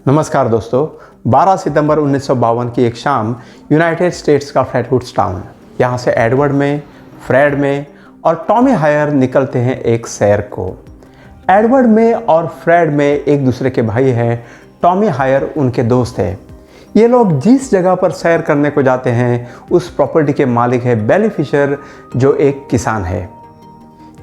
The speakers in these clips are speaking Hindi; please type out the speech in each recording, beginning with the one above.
नमस्कार दोस्तों, 12 सितंबर 1952 की एक शाम यूनाइटेड स्टेट्स का फ्लैटवुड्स टाउन। यहाँ से एडवर्ड में, फ्रेड में और टॉमी हायर निकलते हैं एक सैर को। एडवर्ड में और फ्रेड में एक दूसरे के भाई हैं, टॉमी हायर उनके दोस्त हैं। ये लोग जिस जगह पर सैर करने को जाते हैं उस प्रॉपर्टी के मालिक है बेली फिशर, जो एक किसान है।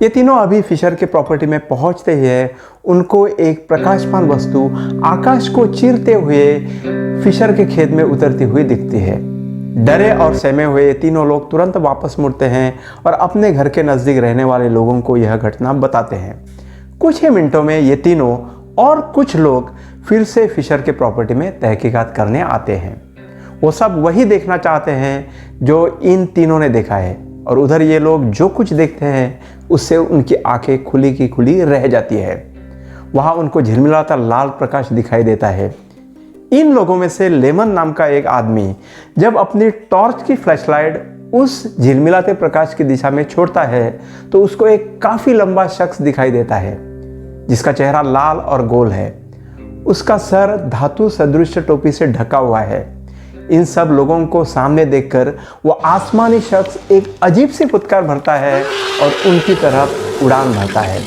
ये तीनों अभी फिशर के प्रॉपर्टी में पहुंचते ही उनको एक प्रकाशमान वस्तु आकाश को चीरते हुए फिशर के खेत में उतरती हुई दिखती है। डरे और सहमे हुए तीनों लोग तुरंत वापस मुड़ते हैं और अपने घर के नज़दीक रहने वाले लोगों को यह घटना बताते हैं। कुछ ही मिनटों में ये तीनों और कुछ लोग फिर से फिशर के प्रॉपर्टी में तहकीकात करने आते हैं। वो सब वही देखना चाहते हैं जो इन तीनों ने देखा है, और उधर ये लोग जो कुछ देखते हैं उससे उनकी आंखें खुली की खुली रह जाती है। वहाँ उनको झिलमिलाता लाल प्रकाश दिखाई देता है। इन लोगों में से लेमन नाम का एक आदमी जब अपनी टॉर्च की फ्लैशलाइट उस झिलमिलाते प्रकाश की दिशा में छोड़ता है तो उसको एक काफ़ी लंबा शख्स दिखाई देता है, जिसका चेहरा लाल और गोल है। उसका सर धातु सदृश टोपी से ढका हुआ है। इन सब लोगों को सामने देखकर वो आसमानी शख्स एक अजीब सी फुटकार भरता है और उनकी तरफ उड़ान भरता है।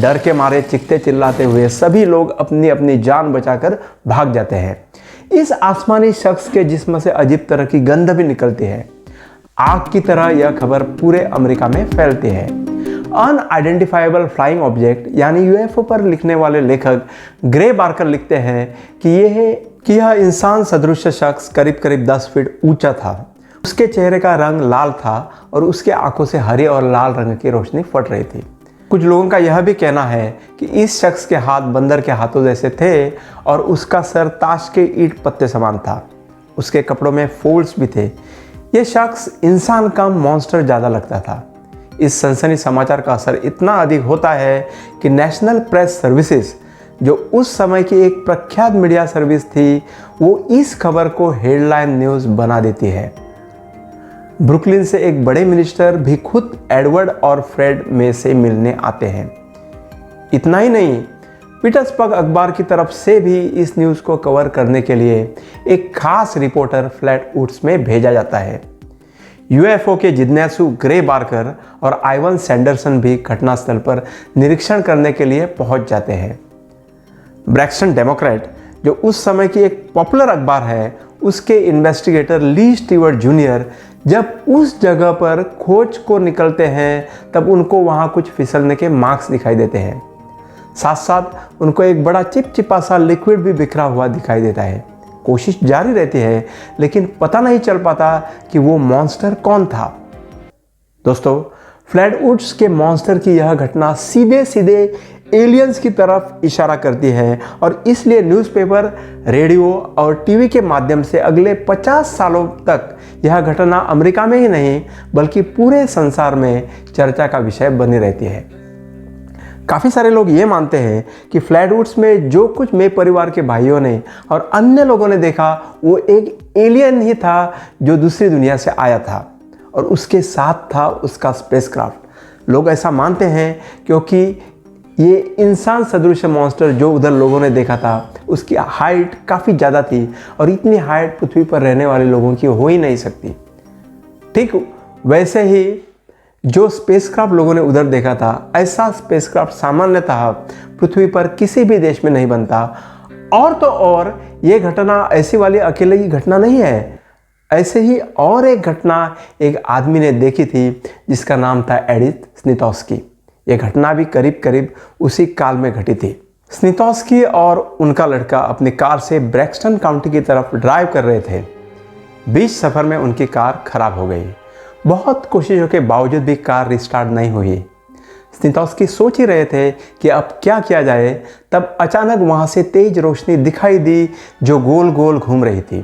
डर के मारे चीखते चिल्लाते हुए सभी लोग अपनी अपनी जान बचाकर भाग जाते हैं। इस आसमानी शख्स के जिस्म से अजीब तरह की गंध भी निकलती है। आग की तरह यह खबर पूरे अमेरिका में फैलती है। अनआइडेंटिफाइबल फ्लाइंग ऑब्जेक्ट यानी यूएफओ पर लिखने वाले लेखक ग्रे बार्कर लिखते हैं कि यह इंसान सदृश शख्स करीब करीब 10 फीट ऊंचा था। उसके चेहरे का रंग लाल था और उसके आंखों से हरे और लाल रंग की रोशनी फट रही थी। कुछ लोगों का यह भी कहना है कि इस शख्स के हाथ बंदर के हाथों जैसे थे और उसका सर ताश के ईंट पत्ते समान था। उसके कपड़ों में फोल्ड्स भी थे। यह शख्स इंसान कम मॉन्स्टर ज़्यादा लगता था। इस सनसनी समाचार का असर इतना अधिक होता है कि नेशनल प्रेस सर्विसेज, जो उस समय की एक प्रख्यात मीडिया सर्विस थी, वो इस खबर को हेडलाइन न्यूज़ बना देती है। ब्रुकलिन से एक बड़े मिनिस्टर भी खुद एडवर्ड और फ्रेड में से मिलने आते हैं। इतना ही नहीं, पीटर्सबर्ग अखबार की तरफ से भी इस न्यूज़ को कवर करने के लिए एक खास रिपोर्टर फ्लैटवुड्स में भेजा जाता है। यूएफओ के जिज्ञासु ग्रे बार्कर और आइवन सैंडरसन भी घटनास्थल पर निरीक्षण करने के लिए पहुंच जाते हैं। ब्रैक्सटन डेमोक्रेट, जो उस समय की एक पॉपुलर अखबार है, उसके इन्वेस्टिगेटर ली स्टीवर्ट जूनियर जब उस जगह पर खोज को निकलते हैं तब उनको वहाँ कुछ फिसलने के मार्क्स दिखाई देते हैं। साथ साथ उनको एक बड़ा चिपचिपा सा लिक्विड भी बिखरा हुआ दिखाई देता है। कोशिश जारी रहती है लेकिन पता नहीं चल पाता कि वो मॉन्स्टर कौन था। दोस्तों, फ्लैटवुड्स के मॉन्स्टर की यह घटना सीधे सीधे एलियंस की तरफ इशारा करती है और इसलिए न्यूज़पेपर, रेडियो और टीवी के माध्यम से अगले 50 सालों तक यह घटना अमेरिका में ही नहीं बल्कि पूरे संसार में चर्चा का विषय बनी रहती है। काफ़ी सारे लोग ये मानते हैं कि फ्लैटवुड्स में जो कुछ मे परिवार के भाइयों ने और अन्य लोगों ने देखा वो एक एलियन ही था जो दूसरी दुनिया से आया था और उसके साथ था उसका स्पेसक्राफ्ट। लोग ऐसा मानते हैं क्योंकि ये इंसान सदृश मॉन्स्टर जो उधर लोगों ने देखा था उसकी हाइट काफ़ी ज़्यादा थी और इतनी हाइट पृथ्वी पर रहने वाले लोगों की हो ही नहीं सकती। ठीक वैसे ही जो स्पेसक्राफ्ट लोगों ने उधर देखा था, ऐसा स्पेसक्राफ्ट सामान्यतः पृथ्वी पर किसी भी देश में नहीं बनता। और तो और ये घटना ऐसी वाली अकेले की घटना नहीं है। ऐसे ही और एक घटना एक आदमी ने देखी थी जिसका नाम था एडिथ स्नितोस्की। ये घटना भी करीब करीब उसी काल में घटी थी। स्नितोस्की और उनका लड़का अपनी कार से ब्रैक्सटन काउंटी की तरफ ड्राइव कर रहे थे। बीच सफ़र में उनकी कार खराब हो गई। बहुत कोशिशों के बावजूद भी कार रिस्टार्ट नहीं हुई। स्नितोस्की सोच ही रहे थे कि अब क्या किया जाए, तब अचानक वहाँ से तेज रोशनी दिखाई दी जो गोल गोल घूम रही थी।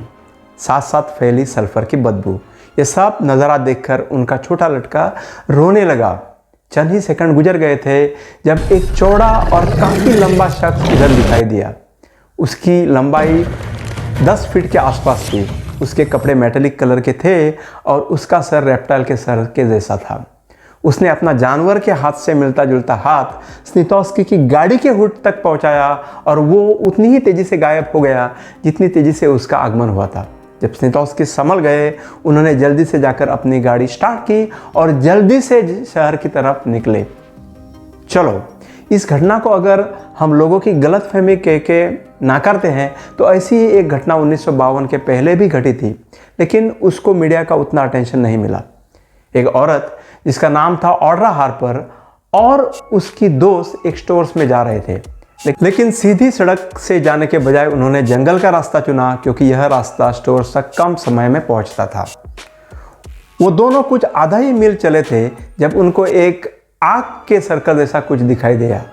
साथ साथ फैली सल्फर की बदबू। ये सब नज़ारा देखकर उनका छोटा लड़का रोने लगा। चंद ही सेकंड गुजर गए थे जब एक चौड़ा और काफ़ी लंबा शख्स उधर दिखाई दिया। उसकी लंबाई 10 फीट के आसपास थी। उसके कपड़े मेटेलिक कलर के थे और उसका सर रेप्टाइल के सर के जैसा था। उसने अपना जानवर के हाथ से मिलता जुलता हाथ स्नितोस्की की गाड़ी के हुड तक पहुंचाया और वो उतनी ही तेजी से गायब हो गया जितनी तेजी से उसका आगमन हुआ था। जब स्नितोस्की संभल गए, उन्होंने जल्दी से जाकर अपनी गाड़ी स्टार्ट की और जल्दी से शहर की तरफ निकले। चलो, इस घटना को अगर हम लोगों की गलतफहमी कह के नाकारते हैं तो ऐसी ही एक घटना 1952 के पहले भी घटी थी, लेकिन उसको मीडिया का उतना अटेंशन नहीं मिला। एक औरत जिसका नाम था ऑड्रा हार्पर और उसकी दोस्त एक स्टोर्स में जा रहे थे, लेकिन सीधी सड़क से जाने के बजाय उन्होंने जंगल का रास्ता चुना क्योंकि यह रास्ता स्टोर्स तक कम समय में पहुंचता था। वो दोनों कुछ आधा ही मील चले थे जब उनको एक आग के सर्कल जैसा कुछ दिखाई दिया।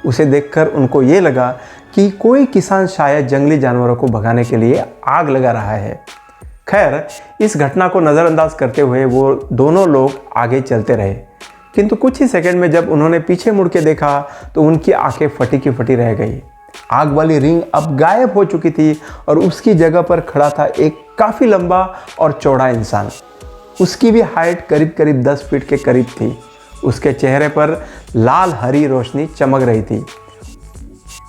उसे देखकर उनको ये लगा कि कोई किसान शायद जंगली जानवरों को भगाने के लिए आग लगा रहा है। खैर, इस घटना को नज़रअंदाज करते हुए वो दोनों लोग आगे चलते रहे, किंतु कुछ ही सेकंड में जब उन्होंने पीछे मुड़ के देखा तो उनकी आंखें फटी की फटी रह गई। आग वाली रिंग अब गायब हो चुकी थी और उसकी जगह पर खड़ा था एक काफ़ी लंबा और चौड़ा इंसान। उसकी भी हाइट करीब करीब 10 फीट के करीब थी। उसके चेहरे पर लाल हरी रोशनी चमक रही थी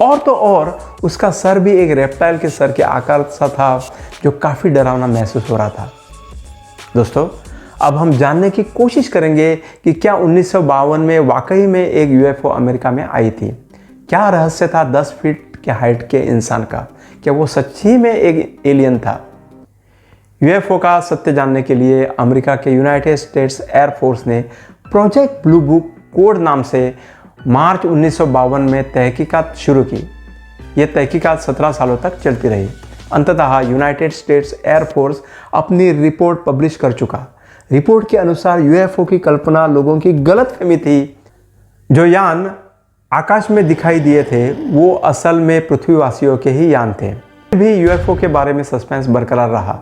और तो और उसका सर भी एक रेप्टाइल के सर के आकार सा था जो काफ़ी डरावना महसूस हो रहा था। दोस्तों, अब हम जानने की कोशिश करेंगे कि क्या 1952 में वाकई में एक यूएफओ अमेरिका में आई थी। क्या रहस्य था 10 फीट के हाइट के इंसान का? क्या वो सच्ची में एक एलियन था? यूएफओ का सत्य जानने के लिए अमेरिका के यूनाइटेड स्टेट्स एयरफोर्स ने प्रोजेक्ट ब्लू बुक कोड नाम से मार्च 1952 में तहकीकात शुरू की। यह तहकीकात 17 सालों तक चलती रही। अंततः यूनाइटेड स्टेट्स एयरफोर्स अपनी रिपोर्ट पब्लिश कर चुका। रिपोर्ट के अनुसार यूएफओ की कल्पना लोगों की गलतफहमी थी। जो यान आकाश में दिखाई दिए थे वो असल में पृथ्वीवासियों के ही यान थे। भी यूएफओ के बारे में सस्पेंस बरकरार रहा।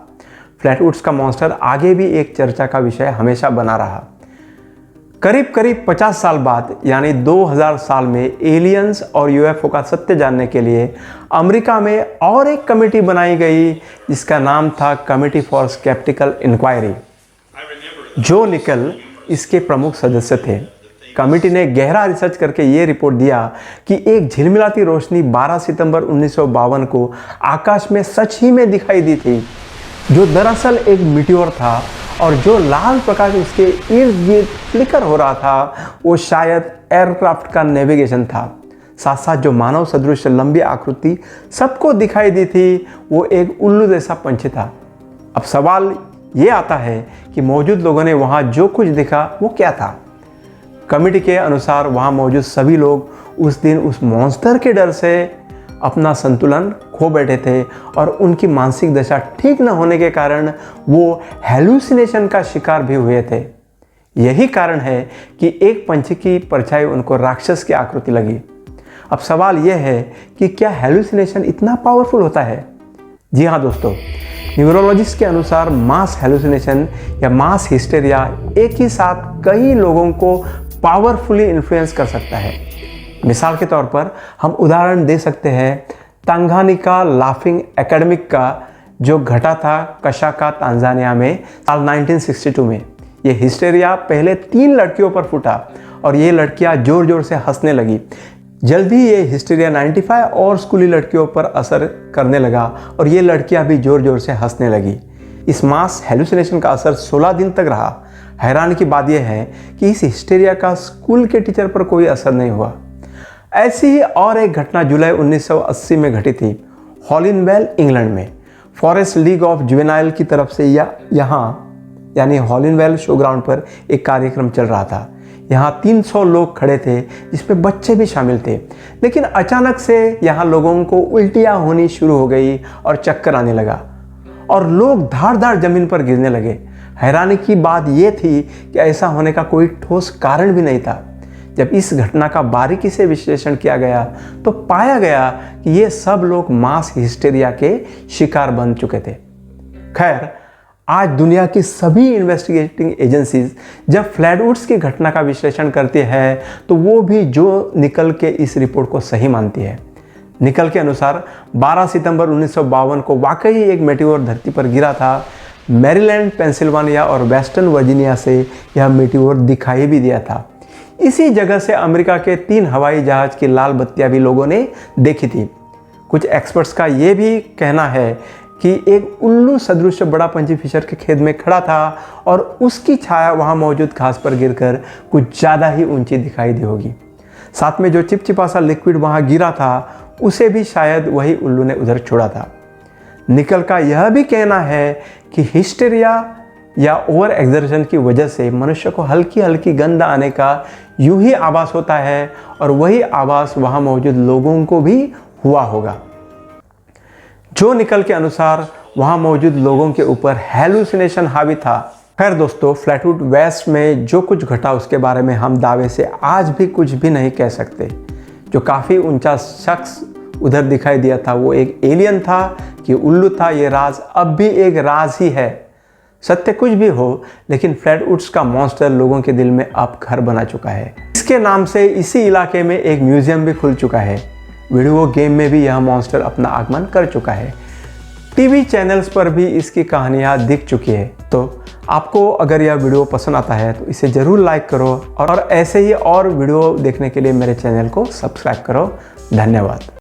फ्लैटवुड्स का मॉन्स्टर आगे भी एक चर्चा का विषय हमेशा बना रहा। करीब करीब 50 साल बाद यानी 2000 साल में एलियंस और यूएफओ का सत्य जानने के लिए अमेरिका में और एक कमेटी बनाई गई जिसका नाम था कमिटी फॉर स्केप्टिकल इंक्वायरी। जो निकल इसके प्रमुख सदस्य थे। कमेटी ने गहरा रिसर्च करके ये रिपोर्ट दिया कि एक झिलमिलाती रोशनी 12 सितंबर 1952 को आकाश में सच ही में दिखाई दी थी, जो दरअसल एक मीटियोर था और जो लाल प्रकाश उसके इर्द गिर्द फ्लिकर हो रहा था वो शायद एयरक्राफ्ट का नेविगेशन था। साथ साथ जो मानव सदृश लंबी आकृति सबको दिखाई दी थी वो एक उल्लू जैसा पंछी था। अब सवाल ये आता है कि मौजूद लोगों ने वहाँ जो कुछ देखा वो क्या था? कमेटी के अनुसार वहाँ मौजूद सभी लोग उस दिन उस मॉन्स्टर के डर से अपना संतुलन खो बैठे थे और उनकी मानसिक दशा ठीक न होने के कारण वो हेलुसिनेशन का शिकार भी हुए थे। यही कारण है कि एक पंछी की परछाई उनको राक्षस की आकृति लगी। अब सवाल यह है कि क्या हेलुसिनेशन इतना पावरफुल होता है? जी हाँ दोस्तों, न्यूरोलॉजिस्ट के अनुसार मास हेलुसिनेशन या मास हिस्टेरिया एक ही साथ कई लोगों को पावरफुली इन्फ्लुएंस कर सकता है। मिसाल के तौर पर हम उदाहरण दे सकते हैं तंगानिका लाफिंग एकेडमिक का, जो घटा था कशाका तांजानिया में साल 1962 में। ये हिस्टेरिया पहले 3 लड़कियों पर फूटा और ये लड़कियां जोर जोर से हंसने लगी। जल्दी ये हिस्टेरिया 95 और स्कूली लड़कियों पर असर करने लगा और ये लड़कियां भी जोर जोर से हंसने लगी। इस मास हेलुसिनेशन का असर 16 दिन तक रहा। हैरानी की बात यह है कि इस हिस्टेरिया का स्कूल के टीचर पर कोई असर नहीं हुआ। ऐसी ही और एक घटना जुलाई 1980 में घटी थी हॉलिनवेल, इंग्लैंड में। फॉरेस्ट लीग ऑफ जुवेनाइल की तरफ से यहाँ यानी हॉलिनवेल शो ग्राउंड पर एक कार्यक्रम चल रहा था। यहाँ 300 लोग खड़े थे जिसमें बच्चे भी शामिल थे। लेकिन अचानक से यहाँ लोगों को उल्टियाँ होनी शुरू हो गई और चक्कर आने लगा और लोग धाड़ धाड़ जमीन पर गिरने लगे। हैरानी की बात यह थी कि ऐसा होने का कोई ठोस कारण भी नहीं था। जब इस घटना का बारीकी से विश्लेषण किया गया तो पाया गया कि ये सब लोग मास हिस्टेरिया के शिकार बन चुके थे। खैर, आज दुनिया की सभी इन्वेस्टिगेटिंग एजेंसीज जब फ्लैटवुड्स की घटना का विश्लेषण करती है तो वो भी जो निकल के इस रिपोर्ट को सही मानती है। निकल के अनुसार 12 सितंबर 1952 को वाकई एक मेटियोर धरती पर गिरा था। मैरीलैंड, पेंसिल्वानिया और वेस्टर्न वर्जीनिया से यह मीटियोर दिखाई भी दिया था। इसी जगह से अमेरिका के 3 हवाई जहाज की लाल बत्तियां भी लोगों ने देखी थी। कुछ एक्सपर्ट्स का ये भी कहना है कि एक उल्लू सदृश बड़ा पंछी फिशर के खेत में खड़ा था और उसकी छाया वहाँ मौजूद घास पर गिरकर कुछ ज़्यादा ही ऊंची दिखाई दी होगी। साथ में जो चिपचिपा सा लिक्विड वहाँ गिरा था उसे भी शायद वही उल्लू ने उधर छोड़ा था। निकल का यह भी कहना है कि हिस्टेरिया या ओवर एक्सर्शन की वजह से मनुष्य को हल्की हल्की गंध आने का यूं ही आभास होता है और वही आभास वहाँ मौजूद लोगों को भी हुआ होगा। जो निकल के अनुसार वहाँ मौजूद लोगों के ऊपर हैलुसिनेशन हावी था। खैर दोस्तों, फ्लैटवुड वेस्ट में जो कुछ घटा उसके बारे में हम दावे से आज भी कुछ भी नहीं कह सकते। जो काफ़ी ऊंचा शख्स उधर दिखाई दिया था वो एक एलियन था कि उल्लू था, ये राज अब भी एक राज ही है। सत्य कुछ भी हो, लेकिन फ्लैटवुड्स का मॉन्स्टर लोगों के दिल में अब घर बना चुका है। इसके नाम से इसी इलाके में एक म्यूजियम भी खुल चुका है। वीडियो गेम में भी यह मॉन्स्टर अपना आगमन कर चुका है। टीवी चैनल्स पर भी इसकी कहानियाँ दिख चुकी है। तो आपको अगर यह वीडियो पसंद आता है तो इसे ज़रूर लाइक करो और ऐसे ही और वीडियो देखने के लिए मेरे चैनल को सब्सक्राइब करो। धन्यवाद।